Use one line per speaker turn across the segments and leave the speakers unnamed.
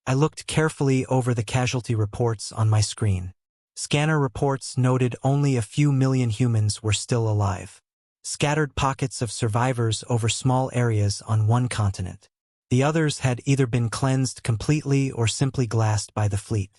I looked carefully over the casualty reports on my screen. Scanner reports noted only a few million humans were still alive. Scattered pockets of survivors over small areas on one continent. The others had either been cleansed completely or simply glassed by the fleet.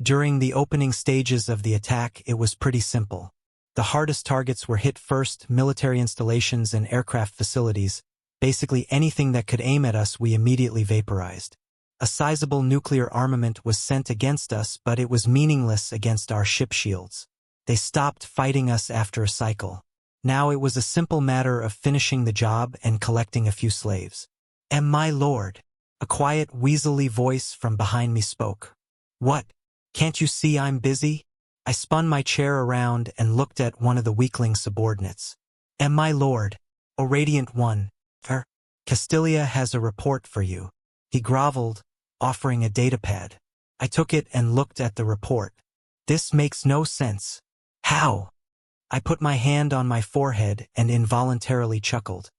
During the opening stages of the attack, it was pretty simple. The hardest targets were hit first: military installations and aircraft facilities. Basically anything that could aim at us we immediately vaporized. A sizable nuclear armament was sent against us, but it was meaningless against our ship shields. They stopped fighting us after a cycle. Now it was a simple matter of finishing the job and collecting a few slaves. My lord, a quiet, weaselly voice from behind me spoke. What? Can't you see I'm busy? I spun my chair around and looked at one of the weakling subordinates. My lord, O Radiant One, Castilia has a report for you. He groveled, offering a datapad. I took it and looked at the report. This makes no sense. How? I put my hand on my forehead and involuntarily chuckled.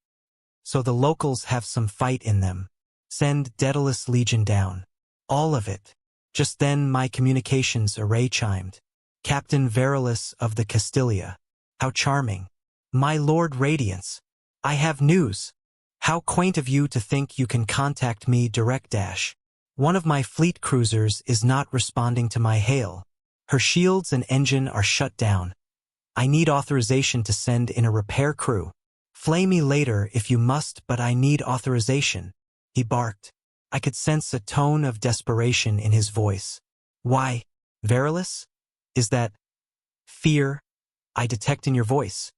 So the locals have some fight in them. Send Daedalus Legion down. All of it. Just then my communications array chimed. Captain Verilus of the Castilia. How charming. My Lord Radiance. I have news. How quaint of you to think you can contact me direct dash. One of my fleet cruisers is not responding to my hail. Her shields and engine are shut down. I need authorization to send in a repair crew. Flay me later if you must, but I need authorization. He barked. I could sense a tone of desperation in his voice. Why, Verilus? Is that fear I detect in your voice?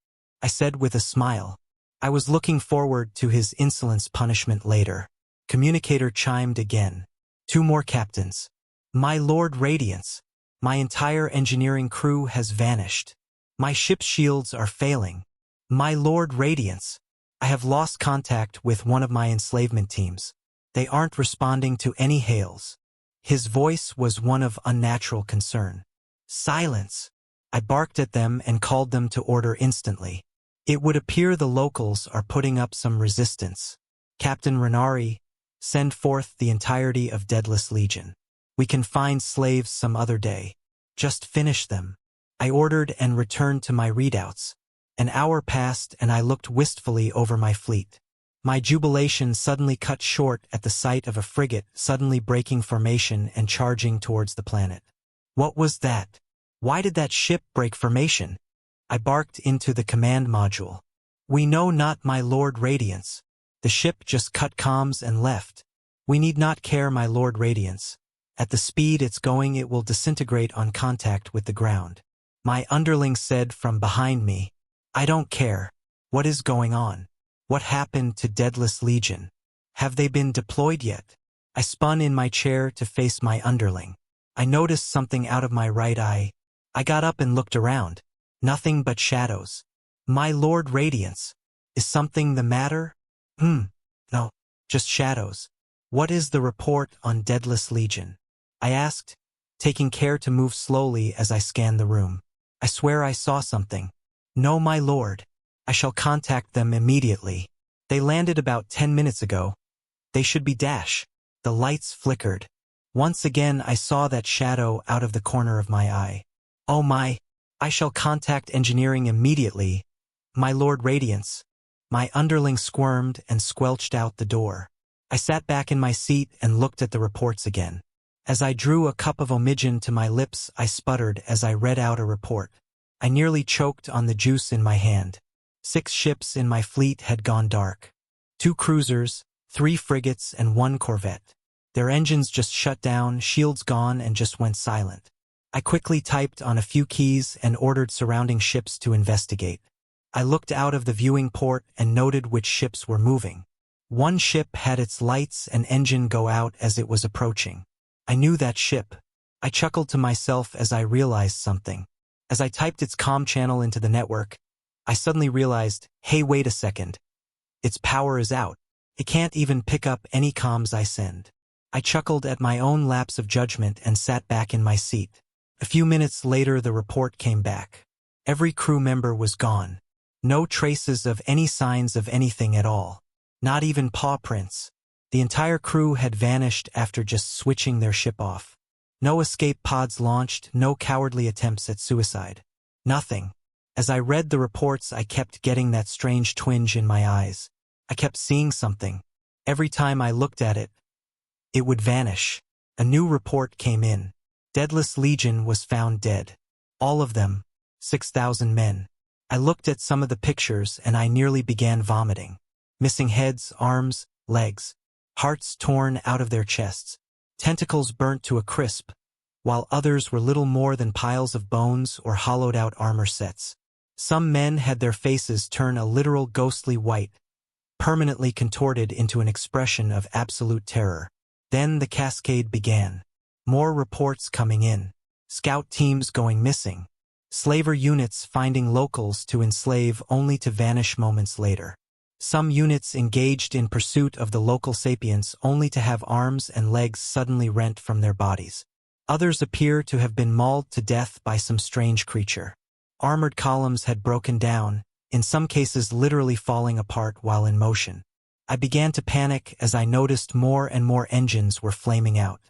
I said with a smile. I was looking forward to his insolence punishment later. Communicator chimed again. 2 more captains. My Lord Radiance. My entire engineering crew has vanished. My ship's shields are failing. My Lord Radiance. I have lost contact with one of my enslavement teams. They aren't responding to any hails. His voice was one of unnatural concern. Silence. I barked at them and called them to order instantly. It would appear the locals are putting up some resistance. Captain Renari, send forth the entirety of Daedalus Legion. We can find slaves some other day. Just finish them. I ordered and returned to my readouts. An hour passed and I looked wistfully over my fleet. My jubilation suddenly cut short at the sight of a frigate suddenly breaking formation and charging towards the planet. What was that? Why did that ship break formation? I barked into the command module. We know not, my Lord Radiance. The ship just cut comms and left. We need not care, my Lord Radiance. At the speed it's going it will disintegrate on contact with the ground. My underling said from behind me. I don't care. What is going on? What happened to Daedalus Legion? Have they been deployed yet? I spun in my chair to face my underling. I noticed something out of my right eye. I got up and looked around. Nothing but shadows. My Lord Radiance. Is something the matter? No, just shadows. What is the report on Daedalus Legion? I asked, taking care to move slowly as I scanned the room. I swear I saw something. No, my lord. I shall contact them immediately. They landed about 10 minutes ago. They should be dash. The lights flickered. Once again I saw that shadow out of the corner of my eye. Oh my. I shall contact engineering immediately. My Lord Radiance. My underling squirmed and squelched out the door. I sat back in my seat and looked at the reports again. As I drew a cup of omigen to my lips, I sputtered as I read out a report. I nearly choked on the juice in my hand. 6 ships in my fleet had gone dark. 2 cruisers, 3 frigates, and 1 corvette. Their engines just shut down, shields gone, and just went silent. I quickly typed on a few keys and ordered surrounding ships to investigate. I looked out of the viewing port and noted which ships were moving. 1 ship had its lights and engine go out as it was approaching. I knew that ship. I chuckled to myself as I realized something. As I typed its comm channel into the network, I suddenly realized, hey, wait a second. Its power is out. It can't even pick up any comms I send. I chuckled at my own lapse of judgment and sat back in my seat. A few minutes later the report came back. Every crew member was gone. No traces of any signs of anything at all. Not even paw prints. The entire crew had vanished after just switching their ship off. No escape pods launched, no cowardly attempts at suicide. Nothing. As I read the reports, I kept getting that strange twinge in my eyes. I kept seeing something. Every time I looked at it, it would vanish. A new report came in. Deadless Legion was found dead. All of them. 6,000 men. I looked at some of the pictures and I nearly began vomiting. Missing heads, arms, legs. Hearts torn out of their chests. Tentacles burnt to a crisp, while others were little more than piles of bones or hollowed-out armor sets. Some men had their faces turn a literal ghostly white, permanently contorted into an expression of absolute terror. Then the cascade began. More reports coming in. Scout teams going missing. Slaver units finding locals to enslave only to vanish moments later. Some units engaged in pursuit of the local sapients only to have arms and legs suddenly rent from their bodies. Others appear to have been mauled to death by some strange creature. Armored columns had broken down, in some cases literally falling apart while in motion. I began to panic as I noticed more and more engines were flaming out.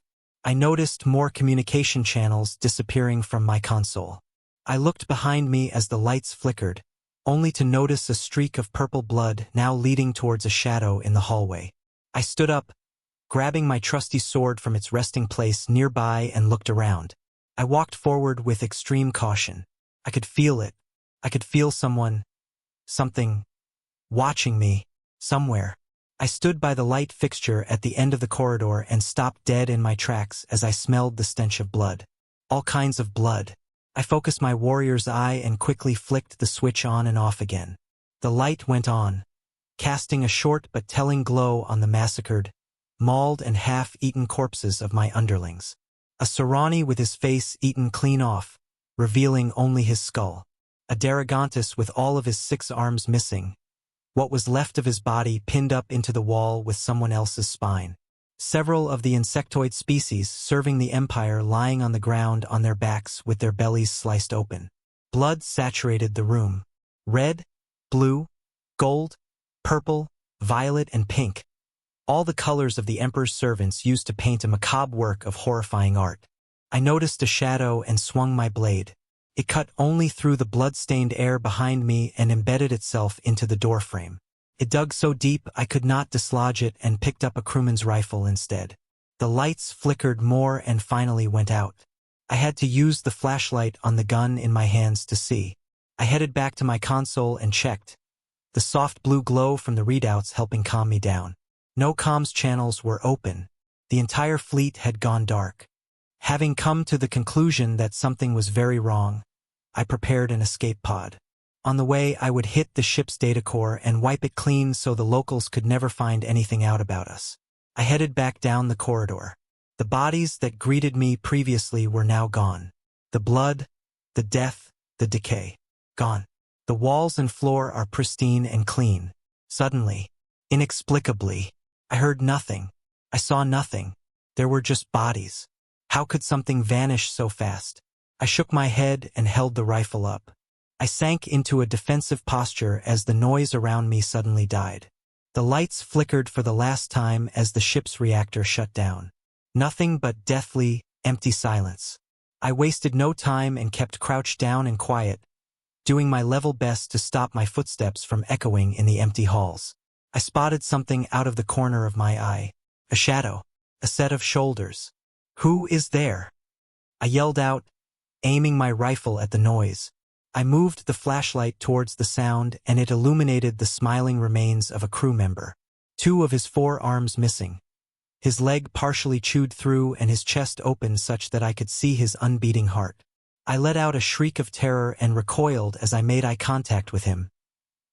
I noticed more communication channels disappearing from my console. I looked behind me as the lights flickered, only to notice a streak of purple blood now leading towards a shadow in the hallway. I stood up, grabbing my trusty sword from its resting place nearby and looked around. I walked forward with extreme caution. I could feel it. I could feel something, watching me, somewhere. I stood by the light fixture at the end of the corridor and stopped dead in my tracks as I smelled the stench of blood. All kinds of blood. I focused my warrior's eye and quickly flicked the switch on and off again. The light went on, casting a short but telling glow on the massacred, mauled and half-eaten corpses of my underlings. A Serani with his face eaten clean off, revealing only his skull. A Daragontis with all of his 6 arms missing. What was left of his body pinned up into the wall with someone else's spine. Several of the insectoid species serving the Empire lying on the ground on their backs with their bellies sliced open. Blood saturated the room. Red, blue, gold, purple, violet, and pink. All the colors of the Emperor's servants used to paint a macabre work of horrifying art. I noticed a shadow and swung my blade. It cut only through the blood-stained air behind me and embedded itself into the doorframe. It dug so deep I could not dislodge it and picked up a crewman's rifle instead. The lights flickered more and finally went out. I had to use the flashlight on the gun in my hands to see. I headed back to my console and checked, the soft blue glow from the readouts helping calm me down. No comms channels were open. The entire fleet had gone dark. Having come to the conclusion that something was very wrong, I prepared an escape pod. On the way, I would hit the ship's data core and wipe it clean so the locals could never find anything out about us. I headed back down the corridor. The bodies that greeted me previously were now gone. The blood, the death, the decay. Gone. The walls and floor are pristine and clean. Suddenly, inexplicably, I heard nothing. I saw nothing. There were just bodies. How could something vanish so fast? I shook my head and held the rifle up. I sank into a defensive posture as the noise around me suddenly died. The lights flickered for the last time as the ship's reactor shut down. Nothing but deathly, empty silence. I wasted no time and kept crouched down and quiet, doing my level best to stop my footsteps from echoing in the empty halls. I spotted something out of the corner of my eye. A shadow. A set of shoulders. Who is there? I yelled out, aiming my rifle at the noise. I moved the flashlight towards the sound and it illuminated the smiling remains of a crew member. 2 of his 4 arms missing. His leg partially chewed through and his chest open such that I could see his unbeating heart. I let out a shriek of terror and recoiled as I made eye contact with him.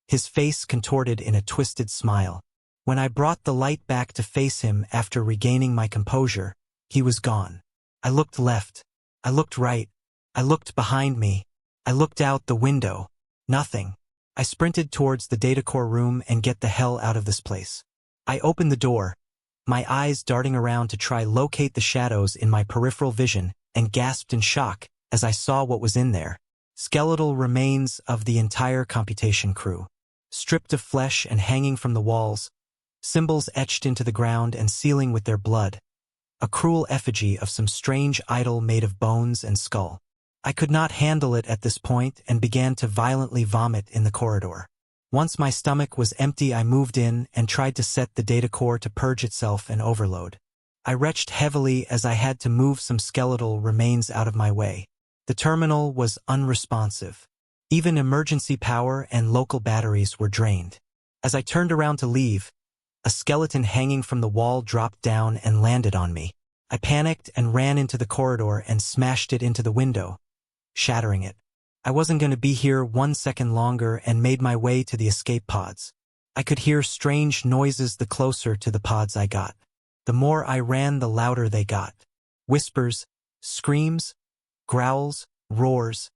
His face contorted in a twisted smile. When I brought the light back to face him after regaining my composure, he was gone. I looked left. I looked right. I looked behind me. I looked out the window. Nothing. I sprinted towards the data core room and get the hell out of this place. I opened the door, my eyes darting around to try locate the shadows in my peripheral vision, and gasped in shock as I saw what was in there. Skeletal remains of the entire computation crew. Stripped of flesh and hanging from the walls, symbols etched into the ground and sealing with their blood, a cruel effigy of some strange idol made of bones and skull. I could not handle it at this point and began to violently vomit in the corridor. Once my stomach was empty, I moved in and tried to set the data core to purge itself and overload. I retched heavily as I had to move some skeletal remains out of my way. The terminal was unresponsive. Even emergency power and local batteries were drained. As I turned around to leave, a skeleton hanging from the wall dropped down and landed on me. I panicked and ran into the corridor and smashed it into the window, shattering it. I wasn't going to be here 1 second longer and made my way to the escape pods. I could hear strange noises the closer to the pods I got. The more I ran, the louder they got. Whispers, screams, growls, roars,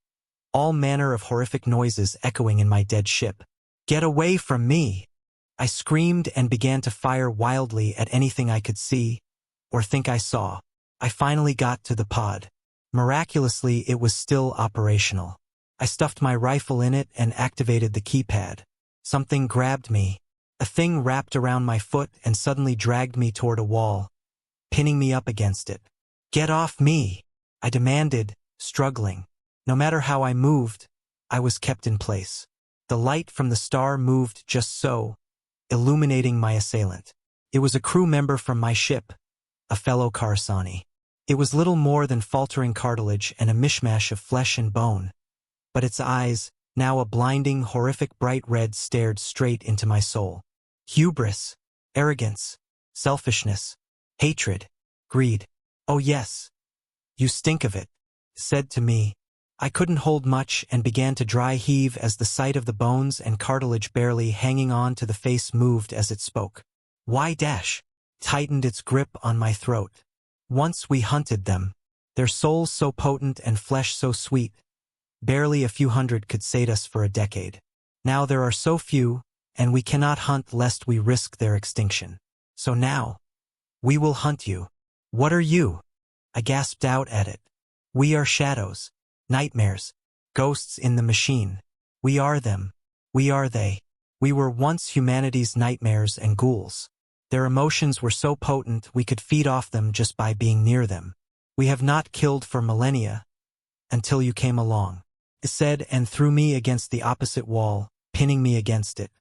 all manner of horrific noises echoing in my dead ship. "Get away from me!" I screamed and began to fire wildly at anything I could see or think I saw. I finally got to the pod. Miraculously, it was still operational. I stuffed my rifle in it and activated the keypad. Something grabbed me. A thing wrapped around my foot and suddenly dragged me toward a wall, pinning me up against it. "Get off me!" I demanded, struggling. No matter how I moved, I was kept in place. The light from the star moved just so, illuminating my assailant. It was a crew member from my ship, a fellow Coruscant. It was little more than faltering cartilage and a mishmash of flesh and bone, but its eyes, now a blinding, horrific bright red, stared straight into my soul. Hubris, arrogance, selfishness, hatred, greed. "Oh yes, you stink of it," said to me. I couldn't hold much and began to dry heave as the sight of the bones and cartilage barely hanging on to the face moved as it spoke. "Why dash?" tightened its grip on my throat. "Once we hunted them. Their souls so potent and flesh so sweet. Barely a few hundred could sate us for a decade. Now there are so few, and we cannot hunt lest we risk their extinction. So now, we will hunt you." "What are you?" I gasped out at it. "We are shadows. Nightmares, ghosts in the machine. We are them. We are they. We were once humanity's nightmares and ghouls. Their emotions were so potent we could feed off them just by being near them. We have not killed for millennia, until you came along," it said and threw me against the opposite wall, pinning me against it.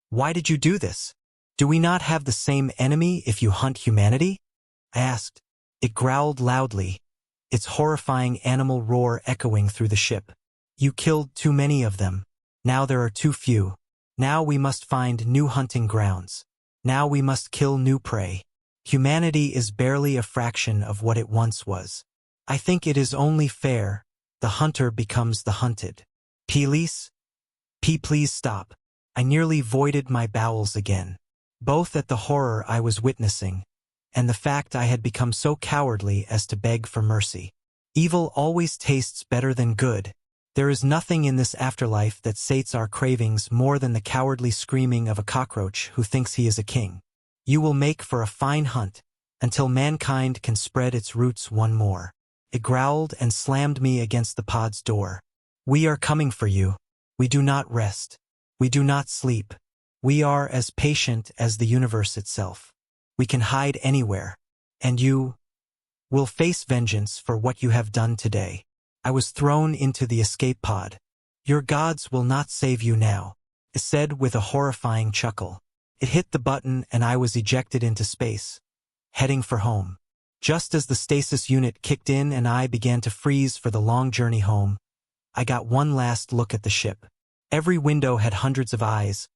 "Why did you do this? Do we not have the same enemy if you hunt humanity?" I asked. It growled loudly, its horrifying animal roar echoing through the ship. "You killed too many of them. Now there are too few. Now we must find new hunting grounds. Now we must kill new prey. Humanity is barely a fraction of what it once was. I think it is only fair the hunter becomes the hunted. Please stop." I nearly voided my bowels again, both at the horror I was witnessing and the fact I had become so cowardly as to beg for mercy. Evil always tastes better than good. There is nothing in this afterlife that sates our cravings more than the cowardly screaming of a cockroach who thinks he is a king. You will make for a fine hunt, until mankind can spread its roots one more. It growled and slammed me against the pod's door. "We are coming for you. We do not rest. We do not sleep. We are as patient as the universe itself. We can hide anywhere, and you will face vengeance for what you have done today." I was thrown into the escape pod. "Your gods will not save you now," it said with a horrifying chuckle. It hit the button and I was ejected into space, heading for home. Just as the stasis unit kicked in and I began to freeze for the long journey home, I got one last look at the ship. Every window had hundreds of eyes,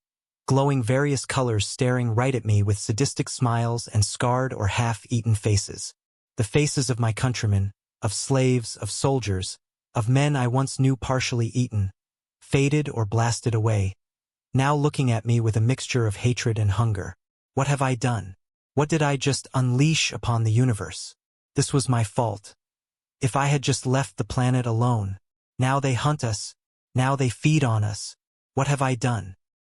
glowing various colors, staring right at me with sadistic smiles and scarred or half-eaten faces. The faces of my countrymen, of slaves, of soldiers, of men I once knew partially eaten, faded or blasted away, now looking at me with a mixture of hatred and hunger. What have I done? What did I just unleash upon the universe? This was my fault. If I had just left the planet alone. Now they hunt us. Now they feed on us. What have I done?